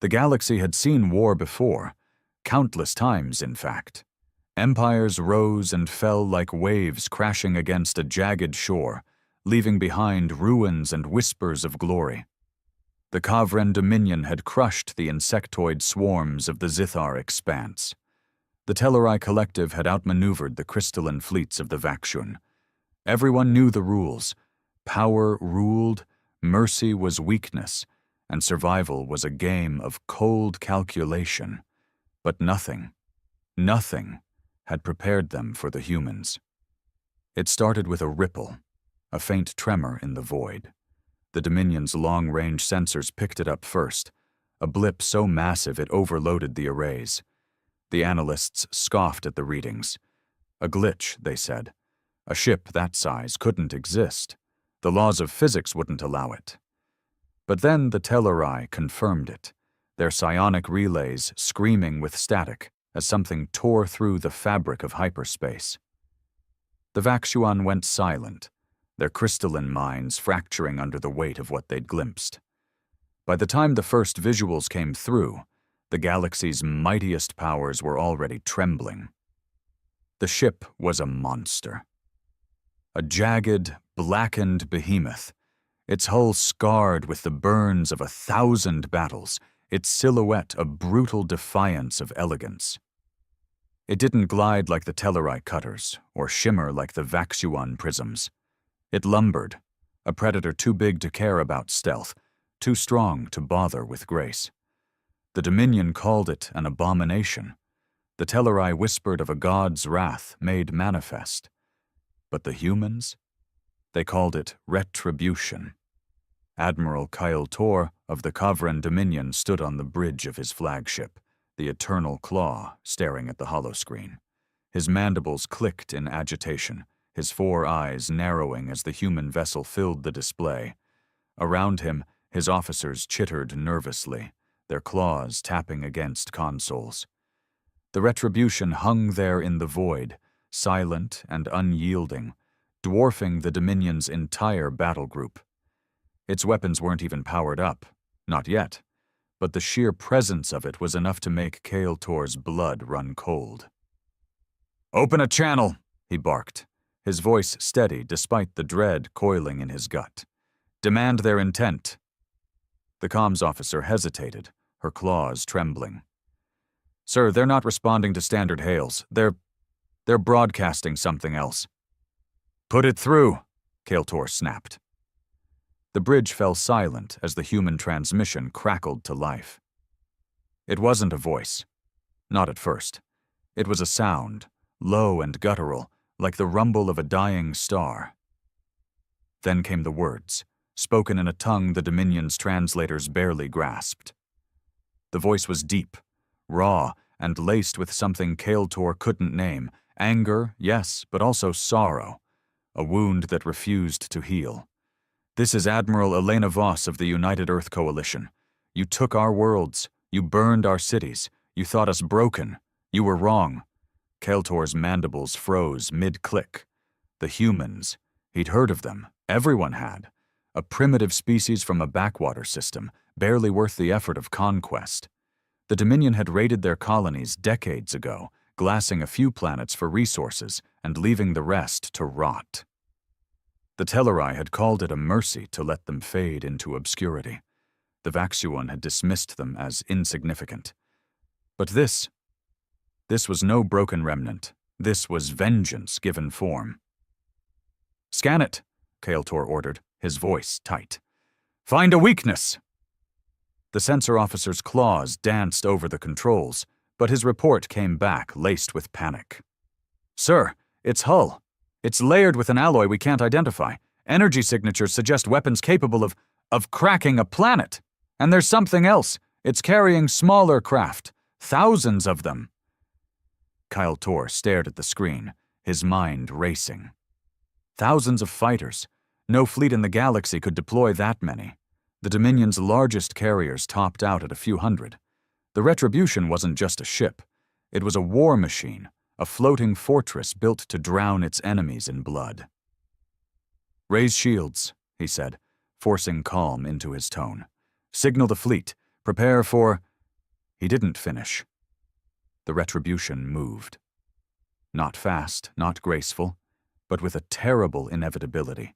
The galaxy had seen war before, countless times, in fact. Empires rose and fell like waves crashing against a jagged shore, leaving behind ruins and whispers of glory. The Kavren Dominion had crushed the insectoid swarms of the Zithar expanse. The Telleri Collective had outmaneuvered the crystalline fleets of the Vakshun. Everyone knew the rules. Power ruled, mercy was weakness, and survival was a game of cold calculation. But nothing had prepared them for the humans. It started with a ripple, a faint tremor in the void. The Dominion's long-range sensors picked it up first, a blip so massive it overloaded the arrays. The analysts scoffed at the readings. A glitch, they said. A ship that size couldn't exist. The laws of physics wouldn't allow it. But then the Telleri confirmed it, their psionic relays screaming with static as something tore through the fabric of hyperspace. The Vakshuan went silent, their crystalline minds fracturing under the weight of what they'd glimpsed. By the time the first visuals came through, the galaxy's mightiest powers were already trembling. The ship was a monster. A jagged, blackened behemoth, its hull scarred with the burns of 1,000 battles, its silhouette a brutal defiance of elegance. It didn't glide like the Telleri cutters, or shimmer like the Vakshuan prisms. It lumbered, a predator too big to care about stealth, too strong to bother with grace. The Dominion called it an abomination. The Telleri whispered of a god's wrath made manifest. But the humans? They called it retribution. Admiral Kyle Tor of the Kavren Dominion stood on the bridge of his flagship, the Eternal Claw staring at the holoscreen. His mandibles clicked in agitation, his 4 eyes narrowing as the human vessel filled the display. Around him, his officers chittered nervously, their claws tapping against consoles. The retribution hung there in the void, silent and unyielding, dwarfing the Dominion's entire battle group. Its weapons weren't even powered up, not yet, but the sheer presence of it was enough to make Kale Tor's blood run cold. "Open a channel," he barked, his voice steady despite the dread coiling in his gut. "Demand their intent." The comms officer hesitated, her claws trembling. "Sir, they're not responding to standard hails. They're broadcasting something else." "Put it through," Kale Tor snapped. The bridge fell silent as the human transmission crackled to life. It wasn't a voice. Not at first. It was a sound, low and guttural, like the rumble of a dying star. Then came the words, spoken in a tongue the Dominion's translators barely grasped. The voice was deep, raw, and laced with something Kale Tor couldn't name. Anger, yes, but also sorrow, a wound that refused to heal. "This is Admiral Elena Voss of the United Earth Coalition. You took our worlds. You burned our cities. You thought us broken. You were wrong." Kale Tor's mandibles froze mid-click. The humans. He'd heard of them. Everyone had. A primitive species from a backwater system, barely worth the effort of conquest. The Dominion had raided their colonies decades ago, glassing a few planets for resources and leaving the rest to rot. The Telleri had called it a mercy to let them fade into obscurity. The Vakshuan had dismissed them as insignificant. But this was no broken remnant. This was vengeance given form. "Scan it," Kale Tor ordered, his voice tight. "Find a weakness." The sensor officer's claws danced over the controls, but his report came back laced with panic. "Sir, its hull. It's layered with an alloy we can't identify. Energy signatures suggest weapons capable of cracking a planet. And there's something else. It's carrying smaller craft. Thousands of them." Kyle Tor stared at the screen, his mind racing. Thousands of fighters. No fleet in the galaxy could deploy that many. The Dominion's largest carriers topped out at a few hundred. The Retribution wasn't just a ship. It was a war machine, a floating fortress built to drown its enemies in blood. "Raise shields," he said, forcing calm into his tone. "Signal the fleet. Prepare for..." He didn't finish. The retribution moved. Not fast, not graceful, but with a terrible inevitability.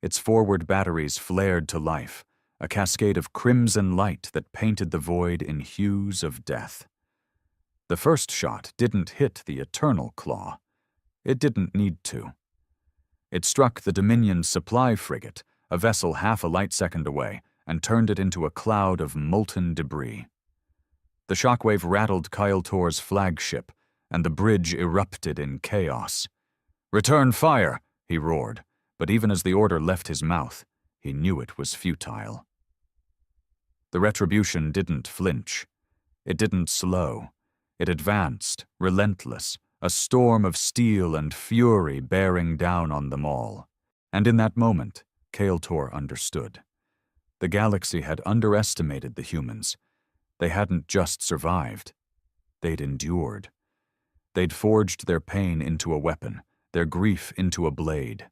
Its forward batteries flared to life, a cascade of crimson light that painted the void in hues of death. The first shot didn't hit the Eternal Claw. It didn't need to. It struck the Dominion's supply frigate, a vessel half a light second away, and turned it into a cloud of molten debris. The shockwave rattled Kyle Tor's flagship, and the bridge erupted in chaos. "Return fire!" he roared, but even as the order left his mouth, he knew it was futile. The retribution didn't flinch. It didn't slow. It advanced, relentless, a storm of steel and fury bearing down on them all. And in that moment, Kyle Tor understood. The galaxy had underestimated the humans. They hadn't just survived. They'd endured. They'd forged their pain into a weapon, their grief into a blade.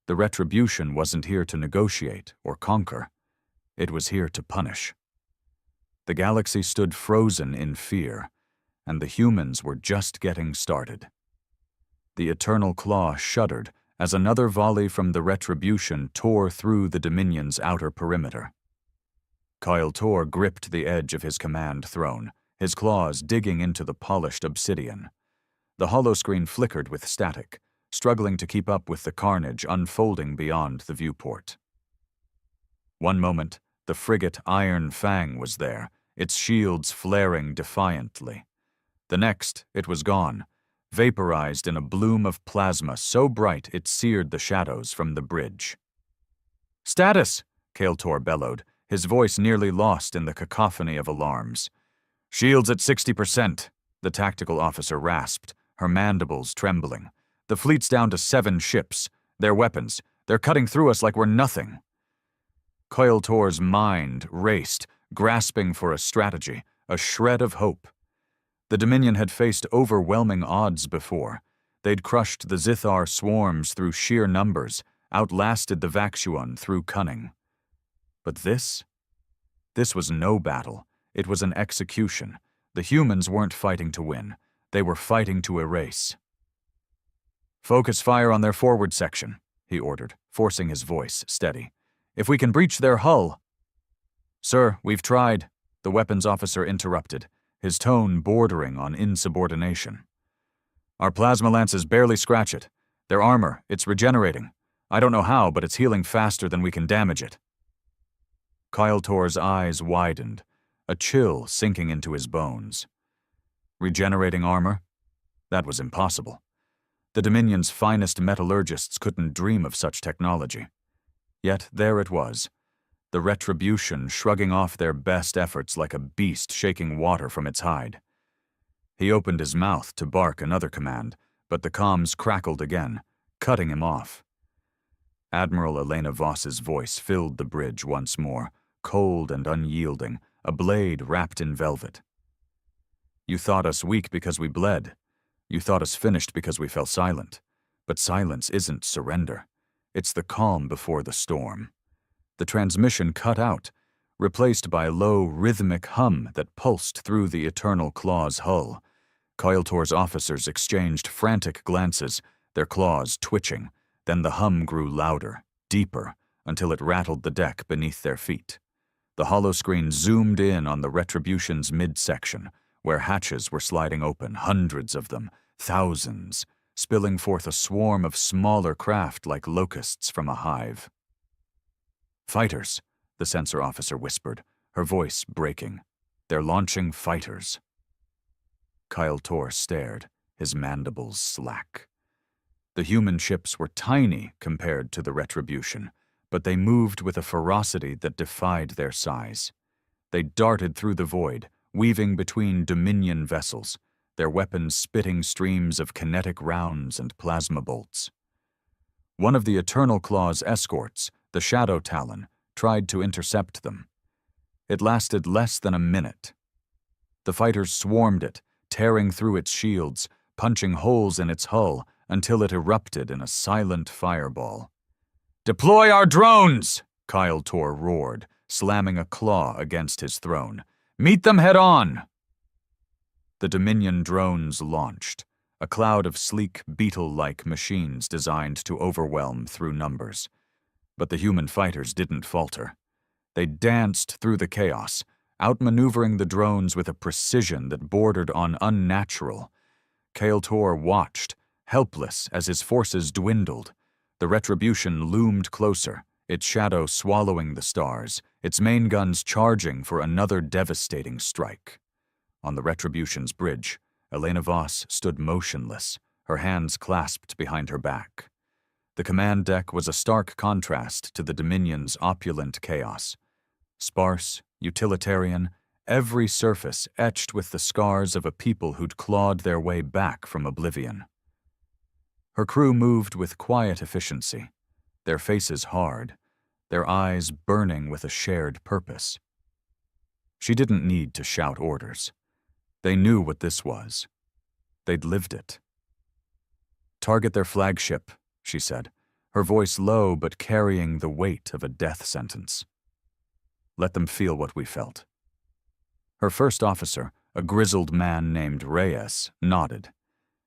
The retribution wasn't here to negotiate or conquer. It was here to punish. The galaxy stood frozen in fear, and the humans were just getting started. The Eternal Claw shuddered as another volley from the retribution tore through the Dominion's outer perimeter. Kyle Tor gripped the edge of his command throne, his claws digging into the polished obsidian. The holoscreen flickered with static, struggling to keep up with the carnage unfolding beyond the viewport. One moment, the frigate Iron Fang was there, its shields flaring defiantly. The next, it was gone, vaporized in a bloom of plasma so bright it seared the shadows from the bridge. "Status!" Kyle Tor bellowed, his voice nearly lost in the cacophony of alarms. "Shields at 60%, the tactical officer rasped, her mandibles trembling. "The fleet's down to 7 ships. Their weapons. They're cutting through us like we're nothing." Kyle Tor's mind raced, grasping for a strategy, a shred of hope. The Dominion had faced overwhelming odds before. They'd crushed the Zithar swarms through sheer numbers, outlasted the Vaxuan through cunning. But this was no battle. It was an execution. The humans weren't fighting to win. They were fighting to erase. "Focus fire on their forward section," he ordered, forcing his voice steady. "If we can breach their hull—" "Sir, we've tried," the weapons officer interrupted, his tone bordering on insubordination. "Our plasma lances barely scratch it. Their armor, it's regenerating. I don't know how, but it's healing faster than we can damage it." Kyle Tor's eyes widened, a chill sinking into his bones. Regenerating armor? That was impossible. The Dominion's finest metallurgists couldn't dream of such technology. Yet there it was, the retribution shrugging off their best efforts like a beast shaking water from its hide. He opened his mouth to bark another command, but the comms crackled again, cutting him off. Admiral Elena Voss's voice filled the bridge once more, cold and unyielding, a blade wrapped in velvet. "You thought us weak because we bled. You thought us finished because we fell silent. But silence isn't surrender. It's the calm before the storm." The transmission cut out, replaced by a low, rhythmic hum that pulsed through the Eternal Claw's hull. Kyle Tor's officers exchanged frantic glances, their claws twitching. Then the hum grew louder, deeper, until it rattled the deck beneath their feet. The holoscreen zoomed in on the Retribution's midsection, where hatches were sliding open, hundreds of them, thousands, spilling forth a swarm of smaller craft like locusts from a hive. "Fighters," the sensor officer whispered, her voice breaking. "They're launching fighters." Kyle Tor stared, his mandibles slack. The human ships were tiny compared to the Retribution, but they moved with a ferocity that defied their size. They darted through the void, weaving between Dominion vessels, their weapons spitting streams of kinetic rounds and plasma bolts. One of the Eternal Claw's escorts, the Shadow Talon, tried to intercept them. It lasted less than a minute. The fighters swarmed it, tearing through its shields, punching holes in its hull until it erupted in a silent fireball. "Deploy our drones!" Kyle Tor roared, slamming a claw against his throne. "Meet them head on!" The Dominion drones launched, a cloud of sleek, beetle-like machines designed to overwhelm through numbers. But the human fighters didn't falter. They danced through the chaos, outmaneuvering the drones with a precision that bordered on unnatural. Kael-Tor watched, helpless as his forces dwindled. The Retribution loomed closer, its shadow swallowing the stars, its main guns charging for another devastating strike. On the Retribution's bridge, Elena Voss stood motionless, her hands clasped behind her back. The command deck was a stark contrast to the Dominion's opulent chaos. Sparse, utilitarian, every surface etched with the scars of a people who'd clawed their way back from oblivion. Her crew moved with quiet efficiency, their faces hard, their eyes burning with a shared purpose. She didn't need to shout orders. They knew what this was. They'd lived it. "Target their flagship," she said, her voice low but carrying the weight of a death sentence. "Let them feel what we felt." Her first officer, a grizzled man named Reyes, nodded.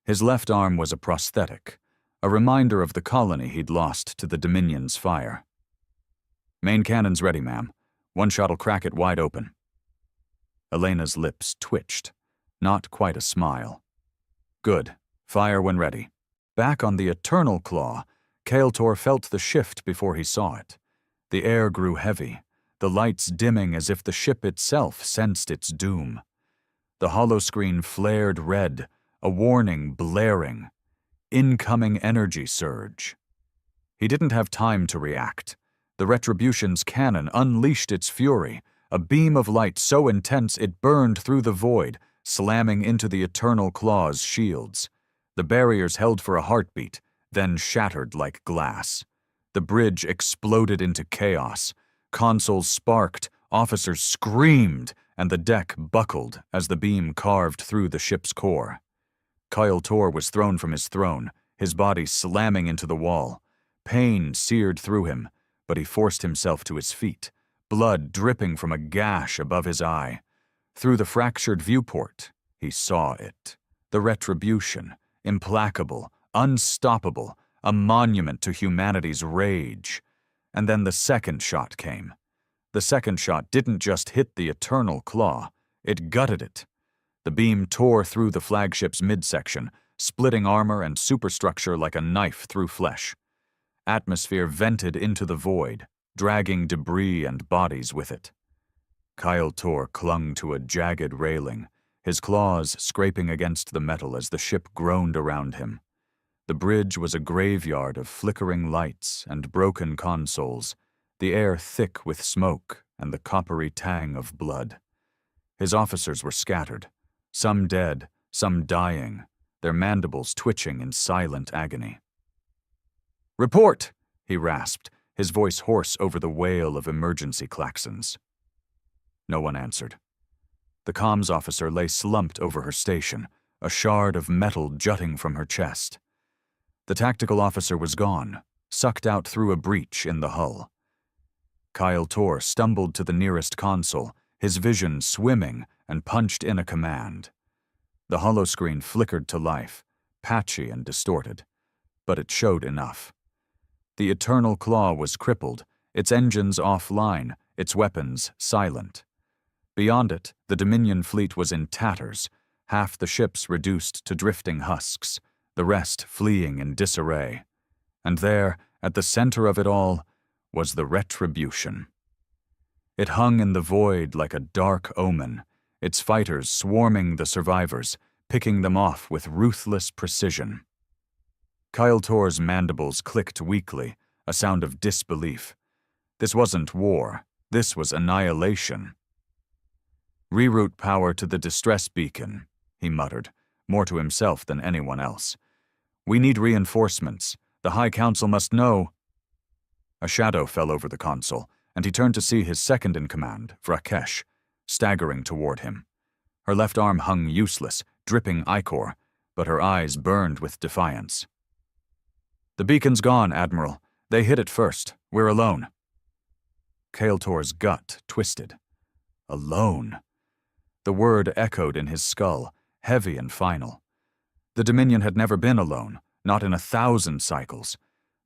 His left arm was a prosthetic, a reminder of the colony he'd lost to the Dominion's fire. "Main cannon's ready, ma'am. One shot'll crack it wide open." Elena's lips twitched, not quite a smile. "Good. Fire when ready." Back on the Eternal Claw, Kael-Tor felt the shift before he saw it. The air grew heavy, the lights dimming as if the ship itself sensed its doom. The holoscreen flared red, a warning blaring. Incoming energy surge. He didn't have time to react. The Retribution's cannon unleashed its fury, a beam of light so intense it burned through the void, slamming into the Eternal Claw's shields. The barriers held for a heartbeat, then shattered like glass. The bridge exploded into chaos. Consoles sparked, officers screamed, and the deck buckled as the beam carved through the ship's core. Kael-Tor was thrown from his throne, his body slamming into the wall. Pain seared through him, but he forced himself to his feet, blood dripping from a gash above his eye. Through the fractured viewport, he saw it. The Retribution, implacable, unstoppable, a monument to humanity's rage. And then the second shot came. The second shot didn't just hit the Eternal Claw, it gutted it. The beam tore through the flagship's midsection, splitting armor and superstructure like a knife through flesh. Atmosphere vented into the void, dragging debris and bodies with it. Kael-Tor clung to a jagged railing, his claws scraping against the metal as the ship groaned around him. The bridge was a graveyard of flickering lights and broken consoles, the air thick with smoke and the coppery tang of blood. His officers were scattered, some dead, some dying, their mandibles twitching in silent agony. "Report!" he rasped, his voice hoarse over the wail of emergency klaxons. No one answered. The comms officer lay slumped over her station, a shard of metal jutting from her chest. The tactical officer was gone, sucked out through a breach in the hull. Kael-Tor stumbled to the nearest console, his vision swimming, and punched in a command. The holoscreen flickered to life, patchy and distorted, but it showed enough. The Eternal Claw was crippled, its engines offline, its weapons silent. Beyond it, the Dominion fleet was in tatters, half the ships reduced to drifting husks, the rest fleeing in disarray. And there, at the center of it all, was the Retribution. It hung in the void like a dark omen, its fighters swarming the survivors, picking them off with ruthless precision. Kael-Tor's mandibles clicked weakly, a sound of disbelief. This wasn't war, this was annihilation. "Reroute power to the distress beacon," he muttered, more to himself than anyone else. "We need reinforcements. The High Council must know." A shadow fell over the console, and he turned to see his second-in-command, Vrakesh, staggering toward him. Her left arm hung useless, dripping ichor, but her eyes burned with defiance. "The beacon's gone, Admiral. They hit it first. We're alone." Kael-Tor's gut twisted. Alone. The word echoed in his skull, heavy and final. The Dominion had never been alone, not in 1,000 cycles.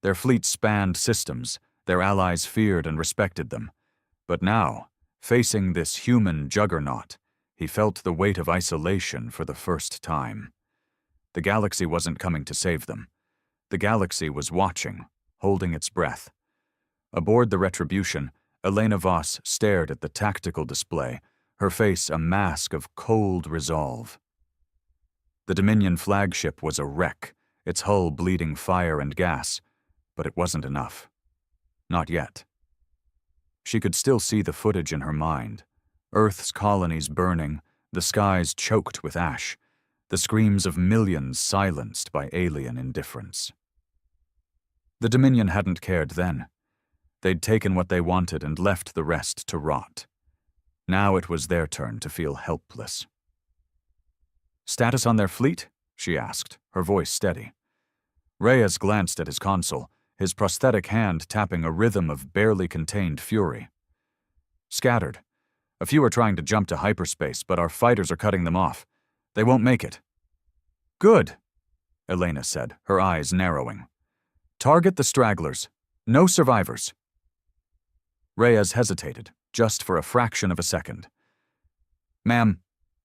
Their fleet spanned systems, their allies feared and respected them. But now, facing this human juggernaut, he felt the weight of isolation for the first time. The galaxy wasn't coming to save them. The galaxy was watching, holding its breath. Aboard the Retribution, Elena Voss stared at the tactical display, her face a mask of cold resolve. The Dominion flagship was a wreck, its hull bleeding fire and gas, but it wasn't enough. Not yet. She could still see the footage in her mind. Earth's colonies burning, the skies choked with ash, the screams of millions silenced by alien indifference. The Dominion hadn't cared then. They'd taken what they wanted and left the rest to rot. Now it was their turn to feel helpless. "Status on their fleet?" she asked, her voice steady. Reyes glanced at his console, his prosthetic hand tapping a rhythm of barely contained fury. "Scattered. A few are trying to jump to hyperspace, but our fighters are cutting them off. They won't make it." "Good," Elena said, her eyes narrowing. "Target the stragglers. No survivors." Reyes hesitated, just for a fraction of a second. "Ma'am,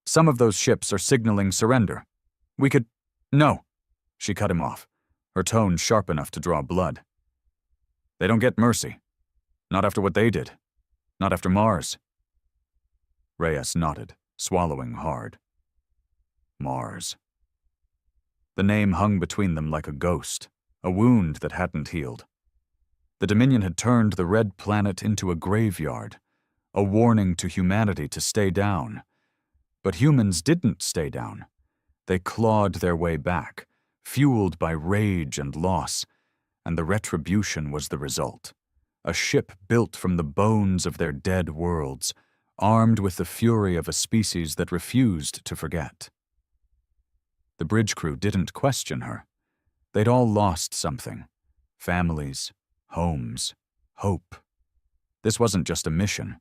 some of those ships are signaling surrender. We could—" "No," she cut him off, her tone sharp enough to draw blood. "They don't get mercy. Not after what they did. Not after Mars." Reyes nodded, swallowing hard. Mars. The name hung between them like a ghost, a wound that hadn't healed. The Dominion had turned the red planet into a graveyard, a warning to humanity to stay down. But humans didn't stay down. They clawed their way back, fueled by rage and loss, and the Retribution was the result. A ship built from the bones of their dead worlds, armed with the fury of a species that refused to forget. The bridge crew didn't question her. They'd all lost something. Families, homes, hope. This wasn't just a mission.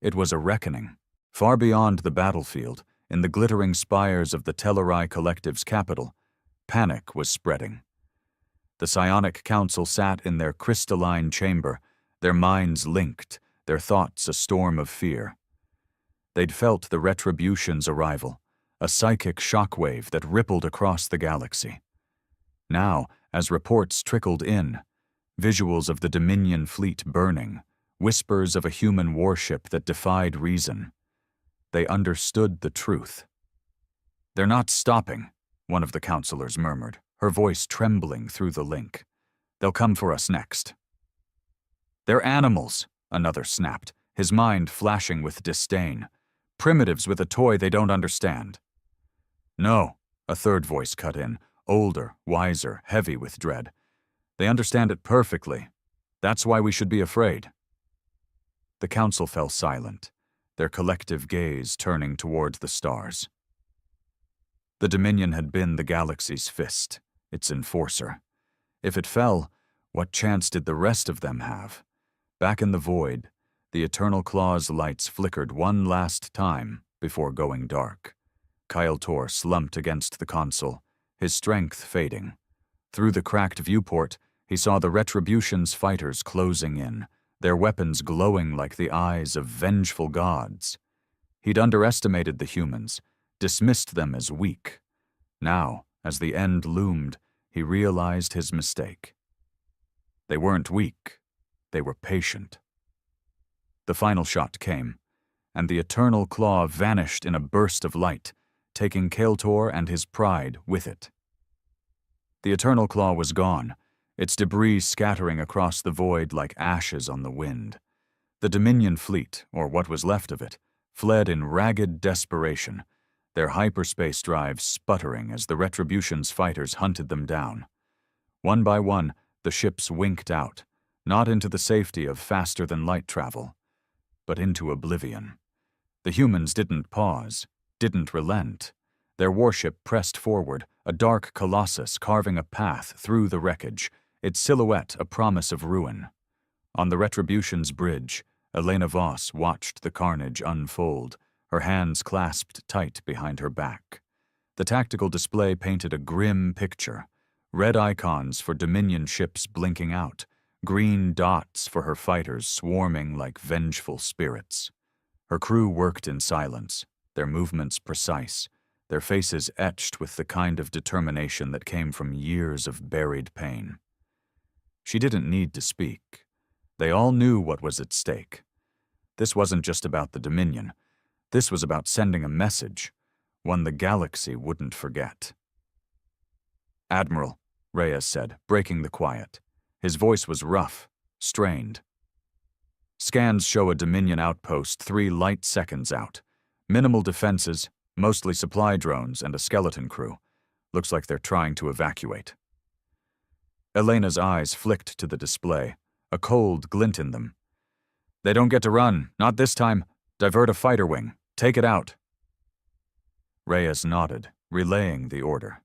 It was a reckoning. Far beyond the battlefield, in the glittering spires of the Telleri Collective's capital, panic was spreading. The Psionic Council sat in their crystalline chamber, their minds linked, their thoughts a storm of fear. They'd felt the Retribution's arrival, a psychic shockwave that rippled across the galaxy. Now, as reports trickled in, visuals of the Dominion fleet burning, whispers of a human warship that defied reason, they understood the truth. "They're not stopping," one of the counselors murmured, her voice trembling through the link. "They'll come for us next." "They're animals," another snapped, his mind flashing with disdain. "Primitives with a toy they don't understand." "No," a third voice cut in, older, wiser, heavy with dread. "They understand it perfectly. That's why we should be afraid." The council fell silent, their collective gaze turning toward the stars. The Dominion had been the galaxy's fist, its enforcer. If it fell, what chance did the rest of them have? Back in the void, the Eternal Claw's lights flickered one last time before going dark. Kyle Tor slumped against the console, his strength fading. Through the cracked viewport, he saw the Retribution's fighters closing in, their weapons glowing like the eyes of vengeful gods. He'd underestimated the humans, dismissed them as weak. Now, as the end loomed, he realized his mistake. They weren't weak. They were patient. The final shot came, and the Eternal Claw vanished in a burst of light, taking Kael'tor and his pride with it. The Eternal Claw was gone, its debris scattering across the void like ashes on the wind. The Dominion fleet, or what was left of it, fled in ragged desperation, their hyperspace drives sputtering as the Retribution's fighters hunted them down. One by one, the ships winked out, not into the safety of faster-than-light travel, but into oblivion. The humans didn't pause, didn't relent. Their warship pressed forward, a dark colossus carving a path through the wreckage, its silhouette a promise of ruin. On the Retribution's bridge, Elena Voss watched the carnage unfold, her hands clasped tight behind her back. The tactical display painted a grim picture. Red icons for Dominion ships blinking out, green dots for her fighters swarming like vengeful spirits. Her crew worked in silence, their movements precise, their faces etched with the kind of determination that came from years of buried pain. She didn't need to speak. They all knew what was at stake. This wasn't just about the Dominion. This was about sending a message, one the galaxy wouldn't forget. "Admiral," Reyes said, breaking the quiet. His voice was rough, strained. "Scans show a Dominion outpost 3 light seconds out. Minimal defenses, mostly supply drones and a skeleton crew. Looks like they're trying to evacuate." Elena's eyes flicked to the display, a cold glint in them. "They don't get to run, not this time. Divert a fighter wing. Take it out." Reyes nodded, relaying the order.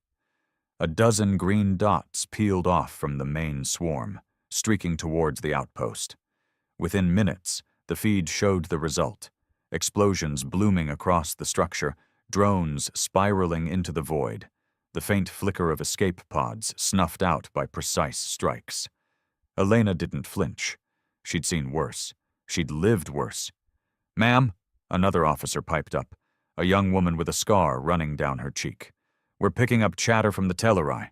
A dozen green dots peeled off from the main swarm, streaking towards the outpost. Within minutes, the feed showed the result. Explosions blooming across the structure, drones spiraling into the void, the faint flicker of escape pods snuffed out by precise strikes. Elena didn't flinch. She'd seen worse. She'd lived worse. "Ma'am," another officer piped up, a young woman with a scar running down her cheek. "We're picking up chatter from the Telleri.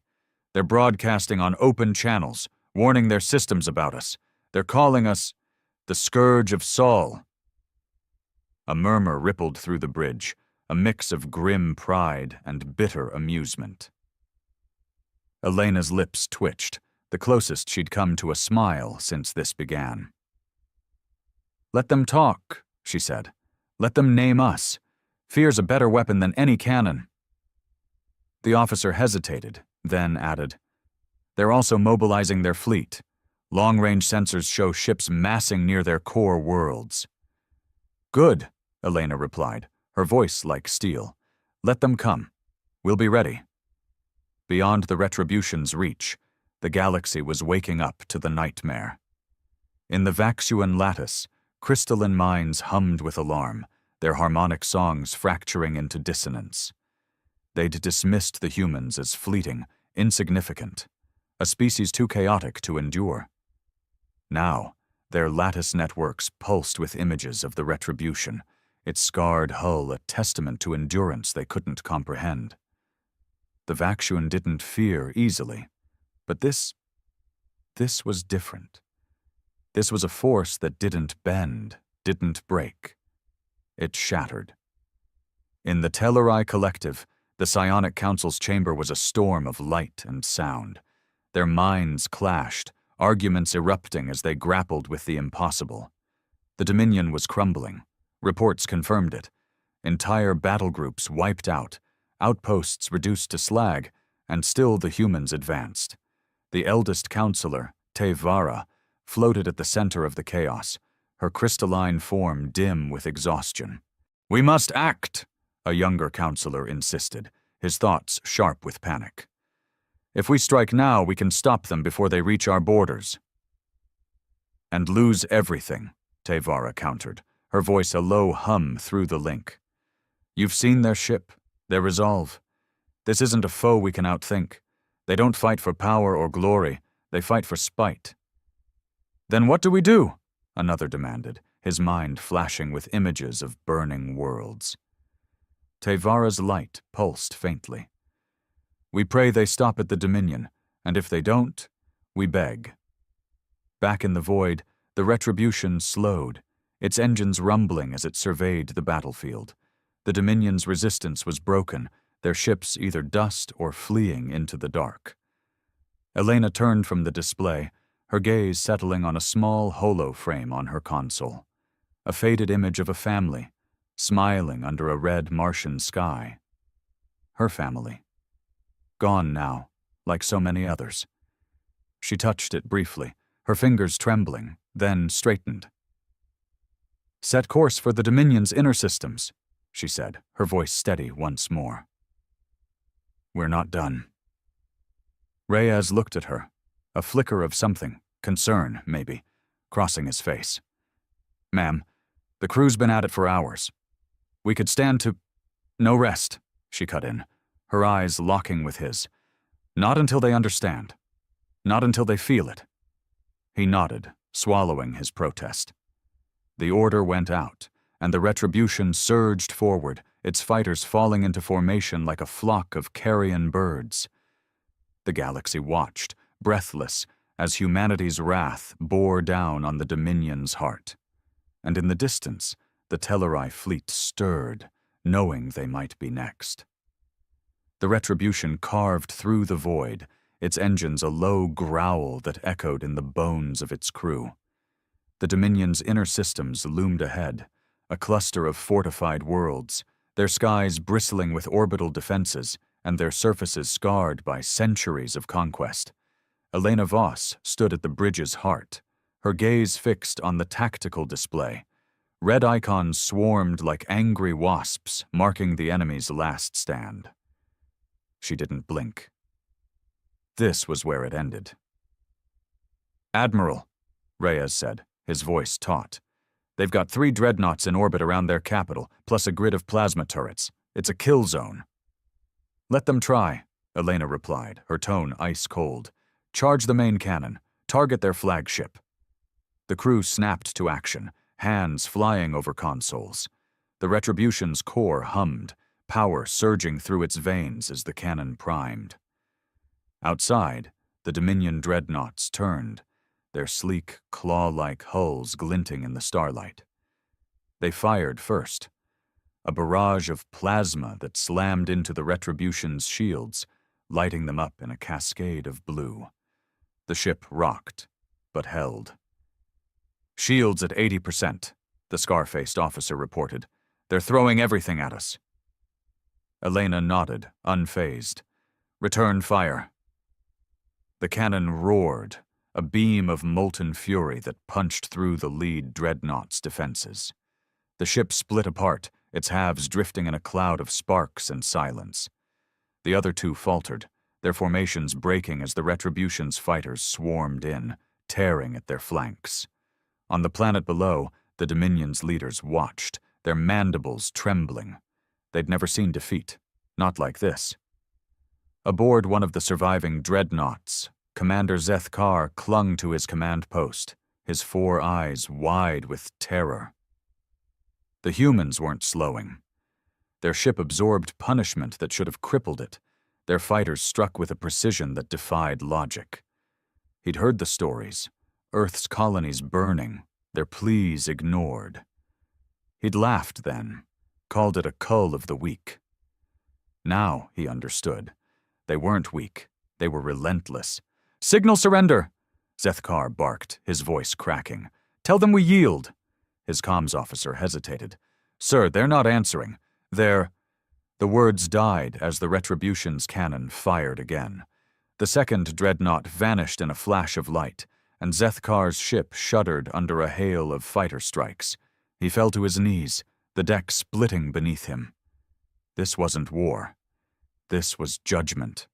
They're broadcasting on open channels, warning their systems about us. They're calling us the Scourge of Sol." A murmur rippled through the bridge, a mix of grim pride and bitter amusement. Elena's lips twitched, the closest she'd come to a smile since this began. "Let them talk," she said. "Let them name us. Fear's a better weapon than any cannon." The officer hesitated, then added, "They're also mobilizing their fleet. Long-range sensors show ships massing near their core worlds." "Good," Elena replied, her voice like steel. "Let them come. We'll be ready." Beyond the Retribution's reach, the galaxy was waking up to the nightmare. In the Vaxuan lattice, crystalline minds hummed with alarm, their harmonic songs fracturing into dissonance. They'd dismissed the humans as fleeting, insignificant, a species too chaotic to endure. Now, their lattice networks pulsed with images of the Retribution, its scarred hull a testament to endurance they couldn't comprehend. The Vaxuan didn't fear easily, but this was different. This was a force that didn't bend, didn't break. It shattered. In the Telleri Collective, the Psionic Council's chamber was a storm of light and sound. Their minds clashed, arguments erupting as they grappled with the impossible. The Dominion was crumbling. Reports confirmed it. Entire battle groups wiped out, outposts reduced to slag, and still the humans advanced. The eldest counselor, Tevara, floated at the center of the chaos, her crystalline form dim with exhaustion. "We must act," a younger counselor insisted, his thoughts sharp with panic. "If we strike now, we can stop them before they reach our borders." "And lose everything," Tevara countered, her voice a low hum through the link. "You've seen their ship, their resolve. This isn't a foe we can outthink. They don't fight for power or glory, they fight for spite." "Then what do we do?" another demanded, his mind flashing with images of burning worlds. Tevara's light pulsed faintly. "We pray they stop at the Dominion, and if they don't, we beg." Back in the void, the Retribution slowed, its engines rumbling as it surveyed the battlefield. The Dominion's resistance was broken, their ships either dust or fleeing into the dark. Elena turned from the display, her gaze settling on a small holo frame on her console. A faded image of a family, smiling under a red Martian sky. Her family. Gone now, like so many others. She touched it briefly, her fingers trembling, then straightened. "Set course for the Dominion's inner systems," she said, her voice steady once more. "We're not done." Reyes looked at her, a flicker of something, concern, maybe, crossing his face. "Ma'am, the crew's been at it for hours. We could stand to—" "No rest," she cut in, her eyes locking with his. Not until they understand. Not until they feel it. He nodded, swallowing his protest. The order went out, and the Retribution surged forward, its fighters falling into formation like a flock of carrion birds. The galaxy watched, breathless, as humanity's wrath bore down on the Dominion's heart. And in the distance, the Telleri fleet stirred, knowing they might be next. The Retribution carved through the void, its engines a low growl that echoed in the bones of its crew. The Dominion's inner systems loomed ahead, a cluster of fortified worlds, their skies bristling with orbital defenses and their surfaces scarred by centuries of conquest. Elena Voss stood at the bridge's heart, her gaze fixed on the tactical display. Red icons swarmed like angry wasps, marking the enemy's last stand. She didn't blink. This was where it ended. "Admiral," Reyes said, his voice taut. "They've got 3 dreadnoughts in orbit around their capital, plus a grid of plasma turrets. It's a kill zone." "Let them try," Elena replied, her tone ice-cold. "Charge the main cannon. Target their flagship." The crew snapped to action, hands flying over consoles. The Retribution's core hummed, power surging through its veins as the cannon primed. Outside, the Dominion dreadnoughts turned, their sleek, claw-like hulls glinting in the starlight. They fired first, a barrage of plasma that slammed into the Retribution's shields, lighting them up in a cascade of blue. The ship rocked, but held. "Shields at 80%, the scar-faced officer reported. "They're throwing everything at us." Elena nodded, unfazed. "Return fire." The cannon roared, a beam of molten fury that punched through the lead dreadnought's defenses. The ship split apart, its halves drifting in a cloud of sparks and silence. The other 2 faltered, their formations breaking as the Retribution's fighters swarmed in, tearing at their flanks. On the planet below, the Dominion's leaders watched, their mandibles trembling. They'd never seen defeat, not like this. Aboard one of the surviving dreadnoughts, Commander Zethkar clung to his command post, his 4 eyes wide with terror. The humans weren't slowing. Their ship absorbed punishment that should have crippled it, their fighters struck with a precision that defied logic. He'd heard the stories, Earth's colonies burning, their pleas ignored. He'd laughed then, called it a cull of the weak. Now he understood. They weren't weak, they were relentless. "Signal surrender!" Zethkar barked, his voice cracking. "Tell them we yield." His comms officer hesitated. "Sir, they're not answering. They're—" The words died as the Retribution's cannon fired again. The second dreadnought vanished in a flash of light, and Zethkar's ship shuddered under a hail of fighter strikes. He fell to his knees, the deck splitting beneath him. This wasn't war. This was judgment.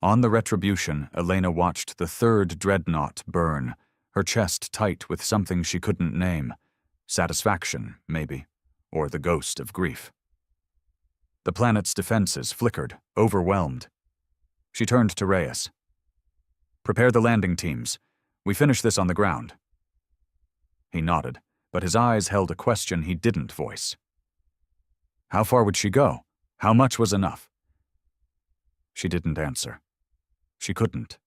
On the Retribution, Elena watched the 3rd dreadnought burn, her chest tight with something she couldn't name. Satisfaction, maybe, or the ghost of grief. The planet's defenses flickered, overwhelmed. She turned to Reyes. "Prepare the landing teams. We finish this on the ground." He nodded, but his eyes held a question he didn't voice. How far would she go? How much was enough? She didn't answer. She couldn't.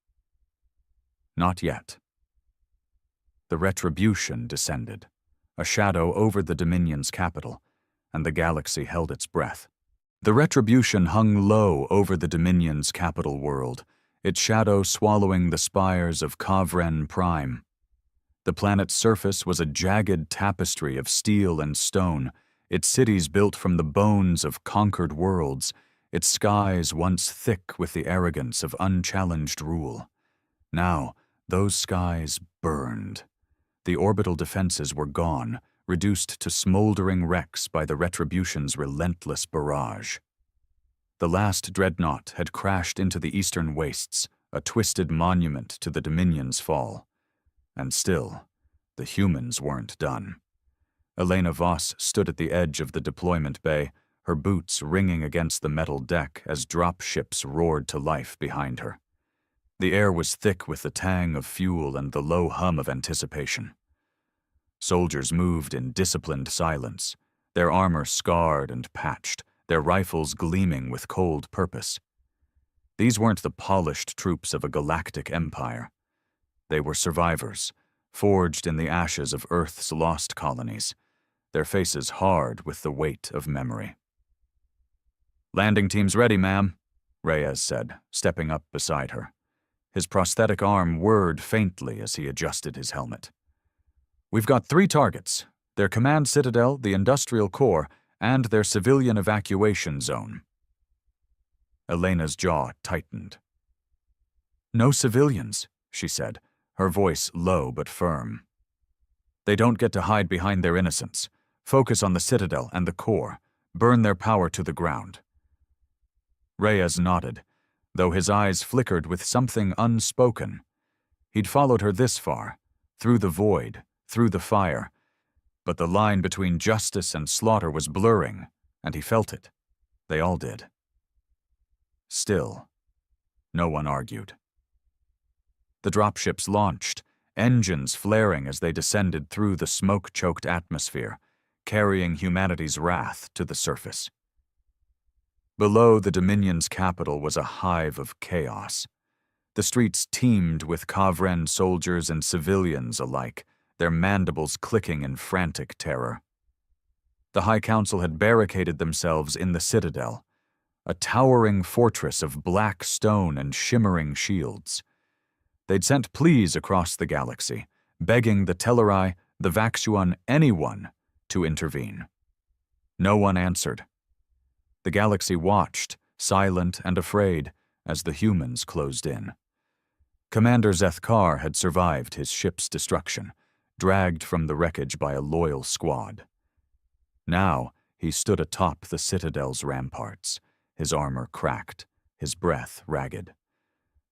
Not yet. The Retribution descended, a shadow over the Dominion's capital, and the galaxy held its breath. The Retribution hung low over the Dominion's capital world, its shadow swallowing the spires of Kavren Prime. The planet's surface was a jagged tapestry of steel and stone, its cities built from the bones of conquered worlds, its skies once thick with the arrogance of unchallenged rule. Now, those skies burned. The orbital defenses were gone, reduced to smoldering wrecks by the Retribution's relentless barrage. The last dreadnought had crashed into the eastern wastes, a twisted monument to the Dominion's fall. And still, the humans weren't done. Elena Voss stood at the edge of the deployment bay, her boots ringing against the metal deck as drop ships roared to life behind her. The air was thick with the tang of fuel and the low hum of anticipation. Soldiers moved in disciplined silence, their armor scarred and patched, their rifles gleaming with cold purpose. These weren't the polished troops of a galactic empire. They were survivors, forged in the ashes of Earth's lost colonies, their faces hard with the weight of memory. "Landing team's ready, ma'am," Reyes said, stepping up beside her. His prosthetic arm whirred faintly as he adjusted his helmet. "We've got 3 targets: their command citadel, the industrial core, and their civilian evacuation zone." Elena's jaw tightened. "No civilians," she said, her voice low but firm. "They don't get to hide behind their innocence. Focus on the citadel and the core. Burn their power to the ground." Reyes nodded, though his eyes flickered with something unspoken. He'd followed her this far, through the void, through the fire, but the line between justice and slaughter was blurring, and he felt it. They all did. Still, no one argued. The dropships launched, engines flaring as they descended through the smoke-choked atmosphere, carrying humanity's wrath to the surface. Below the Dominion's capital was a hive of chaos. The streets teemed with Kavren soldiers and civilians alike, their mandibles clicking in frantic terror. The High Council had barricaded themselves in the citadel, a towering fortress of black stone and shimmering shields. They'd sent pleas across the galaxy, begging the Telleri, the Vaxuan, anyone to intervene. No one answered. The galaxy watched, silent and afraid, as the humans closed in. Commander Zethkar had survived his ship's destruction, dragged from the wreckage by a loyal squad. Now he stood atop the citadel's ramparts, his armor cracked, his breath ragged.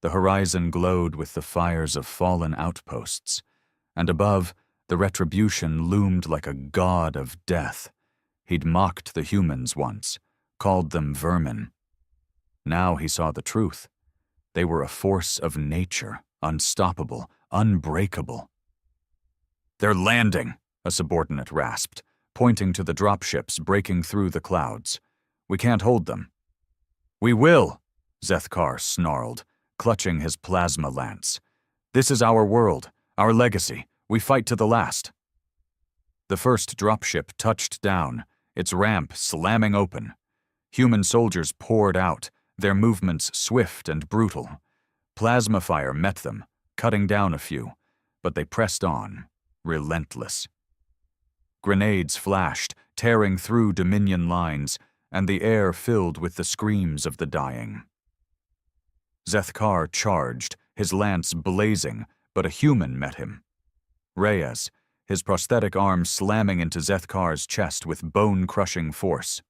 The horizon glowed with the fires of fallen outposts, and above, the retribution loomed like a god of death. He'd mocked the humans once, called them vermin. Now he saw the truth. They were a force of nature, unstoppable, unbreakable. "They're landing," a subordinate rasped, pointing to the dropships breaking through the clouds. "We can't hold them." "We will," Zethkar snarled, clutching his plasma lance. "This is our world, our legacy. We fight to the last." The first dropship touched down, its ramp slamming open. Human soldiers poured out, their movements swift and brutal. Plasma fire met them, cutting down a few, but they pressed on, relentless. Grenades flashed, tearing through Dominion lines, and the air filled with the screams of the dying. Zethkar charged, his lance blazing, but a human met him. Reyes, his prosthetic arm slamming into Zethkar's chest with bone-crushing force.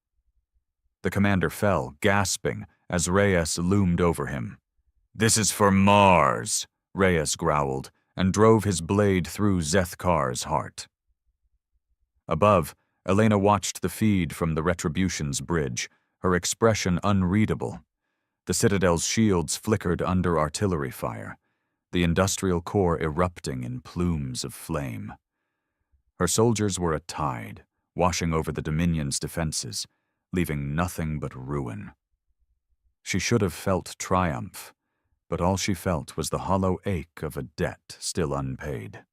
The commander fell, gasping, as Reyes loomed over him. "This is for Mars," Reyes growled, and drove his blade through Zethkar's heart. Above, Elena watched the feed from the Retribution's bridge, her expression unreadable. The Citadel's shields flickered under artillery fire, the industrial core erupting in plumes of flame. Her soldiers were a tide, washing over the Dominion's defenses, leaving nothing but ruin. She should have felt triumph, but all she felt was the hollow ache of a debt still unpaid.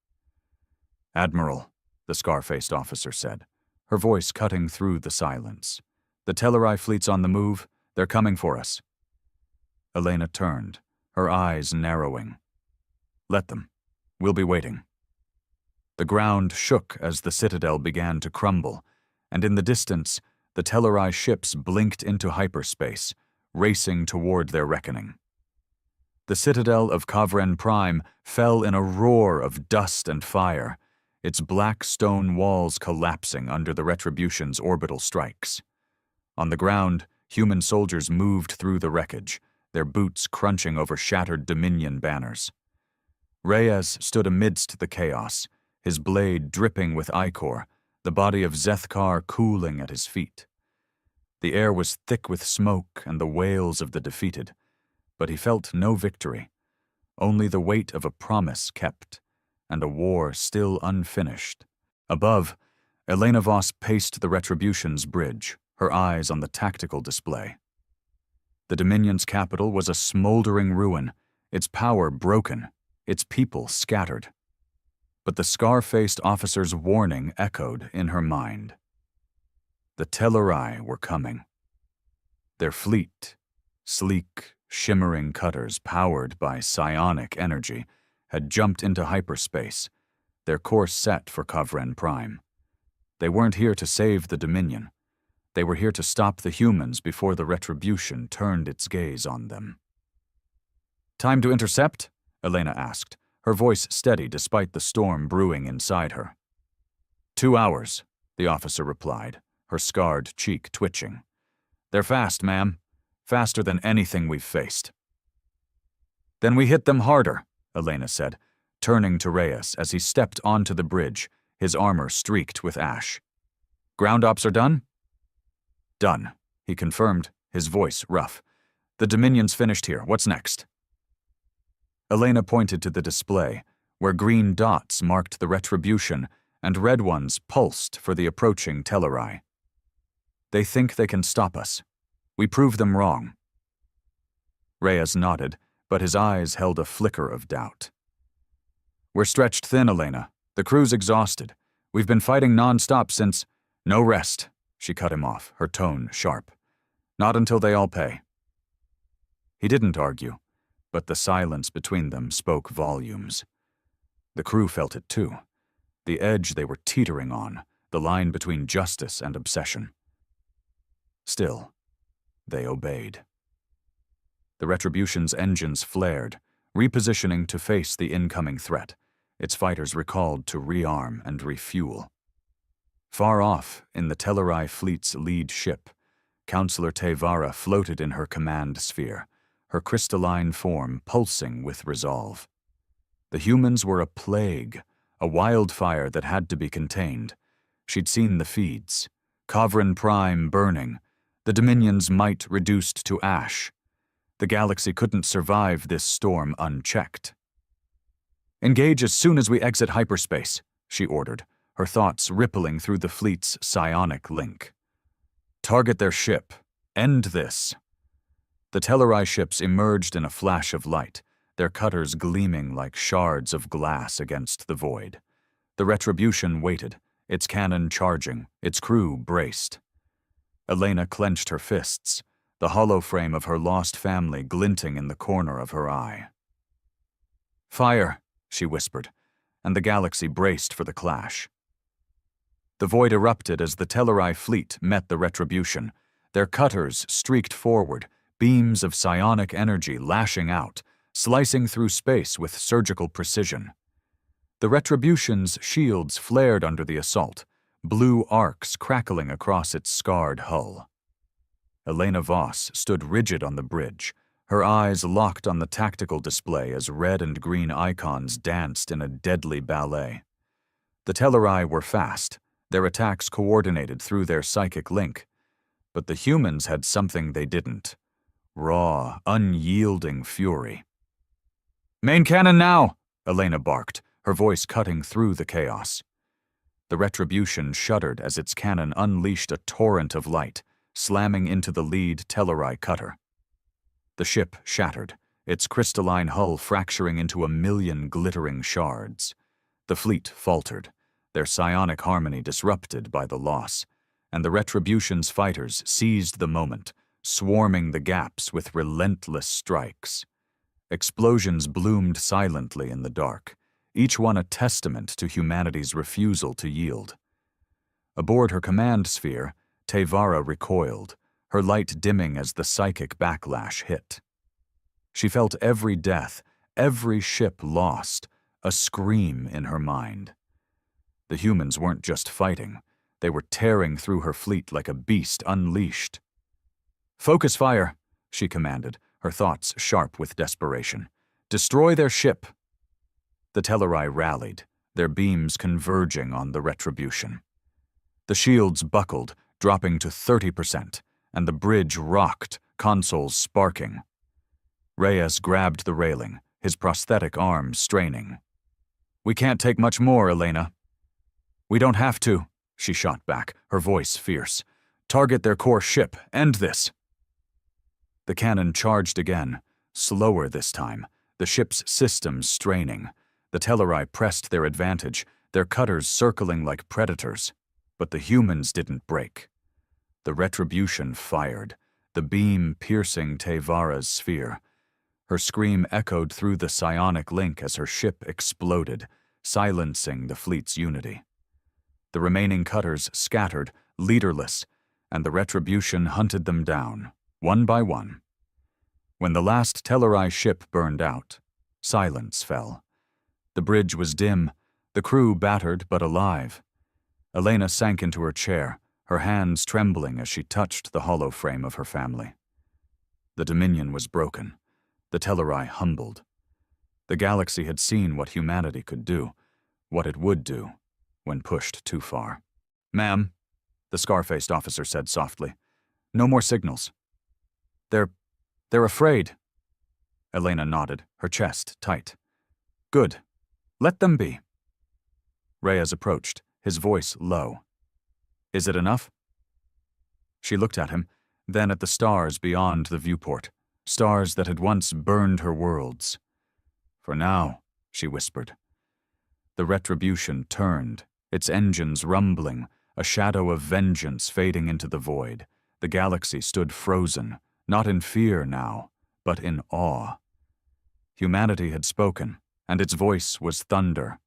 "Admiral," the scar-faced officer said, her voice cutting through the silence. "The Telleri fleet's on the move. They're coming for us." Elena turned, her eyes narrowing. "Let them. We'll be waiting." The ground shook as the citadel began to crumble, and in the distance, the Telleri ships blinked into hyperspace, racing toward their reckoning. The citadel of Kavren Prime fell in a roar of dust and fire, its black stone walls collapsing under the Retribution's orbital strikes. On the ground, human soldiers moved through the wreckage, their boots crunching over shattered Dominion banners. Reyes stood amidst the chaos, his blade dripping with ichor, the body of Zethkar cooling at his feet. The air was thick with smoke and the wails of the defeated, but he felt no victory, only the weight of a promise kept, and a war still unfinished. Above, Elena Voss paced the Retribution's bridge, her eyes on the tactical display. The Dominion's capital was a smoldering ruin, its power broken, its people scattered. But the scar-faced officer's warning echoed in her mind. The Tellurai were coming. Their fleet, sleek, shimmering cutters powered by psionic energy, had jumped into hyperspace, their course set for Kavren Prime. They weren't here to save the Dominion. They were here to stop the humans before the Retribution turned its gaze on them. "Time to intercept?" Elena asked, her voice steady despite the storm brewing inside her. 2 hours, the officer replied, her scarred cheek twitching. "They're fast, ma'am. Faster than anything we've faced." "Then we hit them harder," Elena said, turning to Reyes as he stepped onto the bridge, his armor streaked with ash. "Ground ops are done?" "Done," he confirmed, his voice rough. "The Dominion's finished here. What's next?" Elena pointed to the display, where green dots marked the Retribution and red ones pulsed for the approaching Tellurai. "They think they can stop us. We prove them wrong." Reyes nodded, but his eyes held a flicker of doubt. "We're stretched thin, Elena. The crew's exhausted. We've been fighting non-stop since—" "No rest," she cut him off, her tone sharp. "Not until they all pay." He didn't argue, but the silence between them spoke volumes. The crew felt it too. The edge they were teetering on, the line between justice and obsession. Still, they obeyed. The Retribution's engines flared, repositioning to face the incoming threat, its fighters recalled to rearm and refuel. Far off, in the Tellurai fleet's lead ship, Counselor Tevara floated in her command sphere, her crystalline form pulsing with resolve. The humans were a plague, a wildfire that had to be contained. She'd seen the feeds. Kavren Prime burning, the Dominion's might reduced to ash. The galaxy couldn't survive this storm unchecked. "Engage as soon as we exit hyperspace," she ordered, her thoughts rippling through the fleet's psionic link. "Target their ship. End this." The Tellurai ships emerged in a flash of light, their cutters gleaming like shards of glass against the void. The Retribution waited, its cannon charging, its crew braced. Elena clenched her fists, the hollow frame of her lost family glinting in the corner of her eye. "Fire," she whispered, and the galaxy braced for the clash. The void erupted as the Tellurai fleet met the Retribution. Their cutters streaked forward, beams of psionic energy lashing out, slicing through space with surgical precision. The Retribution's shields flared under the assault, blue arcs crackling across its scarred hull. Elena Voss stood rigid on the bridge, her eyes locked on the tactical display as red and green icons danced in a deadly ballet. The Tellurai were fast, their attacks coordinated through their psychic link, but the humans had something they didn't: raw, unyielding fury. "Main cannon now!" Elena barked, her voice cutting through the chaos. The Retribution shuddered as its cannon unleashed a torrent of light, slamming into the lead Tellurai cutter. The ship shattered, its crystalline hull fracturing into a million glittering shards. The fleet faltered, their psionic harmony disrupted by the loss, and the Retribution's fighters seized the moment, swarming the gaps with relentless strikes. Explosions bloomed silently in the dark, each one a testament to humanity's refusal to yield. Aboard her command sphere, Tevara recoiled, her light dimming as the psychic backlash hit. She felt every death, every ship lost, a scream in her mind. The humans weren't just fighting, they were tearing through her fleet like a beast unleashed. "Focus fire," she commanded, her thoughts sharp with desperation. "Destroy their ship." The Tellurai rallied, their beams converging on the Retribution. The shields buckled, dropping to 30%, and the bridge rocked, consoles sparking. Reyes grabbed the railing, his prosthetic arm straining. "We can't take much more, Elena." "We don't have to," she shot back, her voice fierce. "Target their core ship. End this." The cannon charged again, slower this time, the ship's systems straining. The Telleri pressed their advantage, their cutters circling like predators. But the humans didn't break. The Retribution fired, the beam piercing Tevara's sphere. Her scream echoed through the psionic link as her ship exploded, silencing the fleet's unity. The remaining cutters scattered, leaderless, and the Retribution hunted them down, one by one. When the last Telleri ship burned out, silence fell. The bridge was dim, the crew battered but alive. Elena sank into her chair, her hands trembling as she touched the hollow frame of her family. The Dominion was broken, the Telleri humbled. The galaxy had seen what humanity could do, what it would do, when pushed too far. "Ma'am," the scar-faced officer said softly, "no more signals." They're afraid." Elena nodded, her chest tight. "Good. Let them be." Reyes approached, his voice low. "Is it enough?" She looked at him, then at the stars beyond the viewport, stars that had once burned her worlds. "For now," she whispered. The Retribution turned, its engines rumbling, a shadow of vengeance fading into the void. The galaxy stood frozen, not in fear now, but in awe. Humanity had spoken, and its voice was thunder,